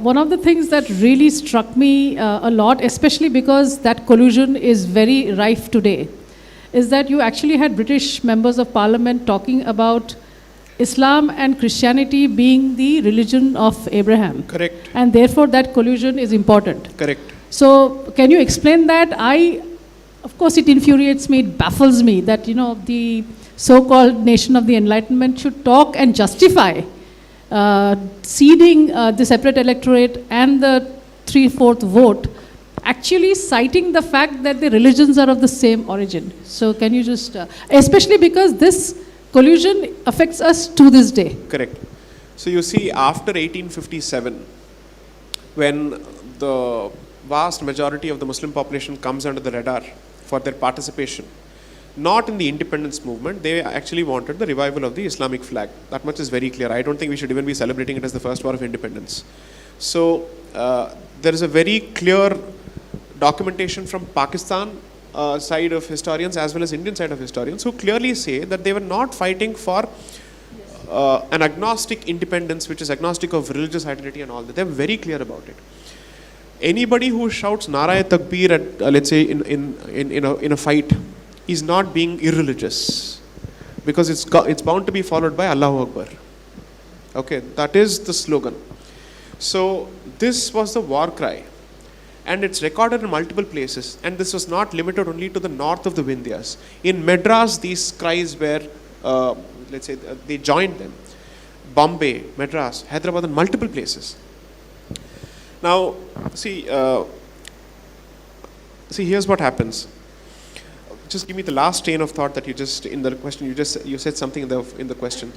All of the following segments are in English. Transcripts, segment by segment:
One of the things that really struck me a lot, especially because that collusion is very rife today, is that you actually had British members of parliament talking about Islam and Christianity being the religion of Abraham. Correct. And therefore that collusion is important. Correct. So can you explain that? Of course, it infuriates me, it baffles me that, the so-called nation of the Enlightenment should talk and justify ceding the separate electorate and the 3/4 vote, actually citing the fact that the religions are of the same origin. So can you just, especially because this collusion affects us to this day. Correct. So you see, after 1857, when the vast majority of the Muslim population comes under the radar for their participation, not in the independence movement, they actually wanted the revival of the Islamic flag. That much is very clear. I don't think we should even be celebrating it as the first war of independence. So there is a very clear documentation from Pakistan side of historians as well as Indian side of historians who clearly say that they were not fighting for an agnostic independence which is agnostic of religious identity and all that. They're very clear about it. Anybody who shouts Nara-e-Takbir at, let's say, in a fight is not being irreligious, because it's bound to be followed by Allahu Akbar. Okay, that is the slogan. So this was the war cry, and it's recorded in multiple places, and this was not limited only to the north of the Vindhyas. In Madras, these cries were, let's say, they joined them. Bombay, Madras, Hyderabad, and multiple places. Now, see, here's what happens. Just give me the last train of thought that you just, in the question, you said something in the question.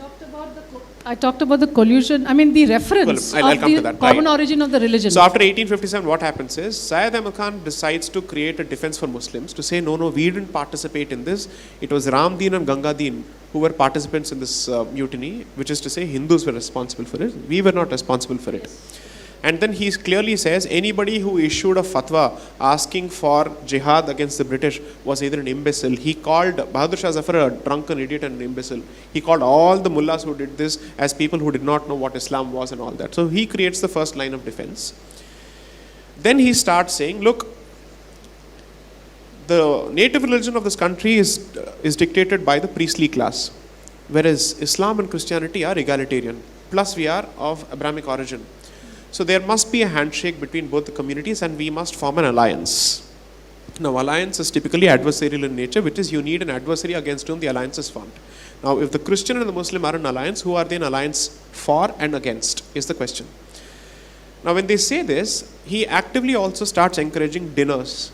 I talked about the collusion, the reference I'll of come the to that. common Right. origin of the religion. So after 1857, what happens is, Syed Ahmad Khan decides to create a defense for Muslims, to say, no, we didn't participate in this. It was Ramdeen and Gangadeen who were participants in this mutiny, which is to say Hindus were responsible for it. We were not responsible for it. And then he clearly says anybody who issued a fatwa asking for jihad against the British was either an imbecile. He called Bahadur Shah Zafar a drunken idiot and an imbecile. He called all the mullahs who did this as people who did not know what Islam was and all that. So he creates the first line of defense. Then he starts saying, look, the native religion of this country is dictated by the priestly class, whereas Islam and Christianity are egalitarian, plus we are of Abrahamic origin. So there must be a handshake between both the communities, and we must form an alliance. Now, alliance is typically adversarial in nature, which is you need an adversary against whom the alliance is formed. Now, if the Christian and the Muslim are in alliance, who are they in alliance for and against is the question. Now, when they say this, he actively also starts encouraging dinners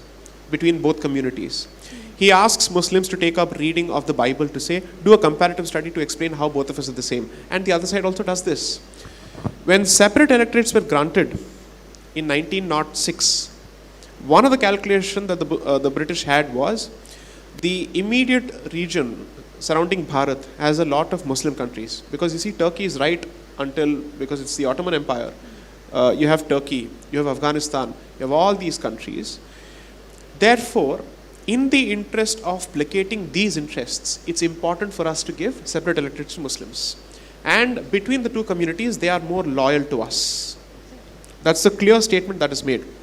between both communities. He asks Muslims to take up reading of the Bible, to say, do a comparative study to explain how both of us are the same. And the other side also does this. When separate electorates were granted in 1906, one of the calculations that the British had was the immediate region surrounding Bharat has a lot of Muslim countries. Because you see, Turkey is right because it's the Ottoman Empire. You have Turkey, you have Afghanistan, you have all these countries. Therefore, in the interest of placating these interests, it's important for us to give separate electorates to Muslims. And between the two communities, they are more loyal to us. That's the clear statement that is made.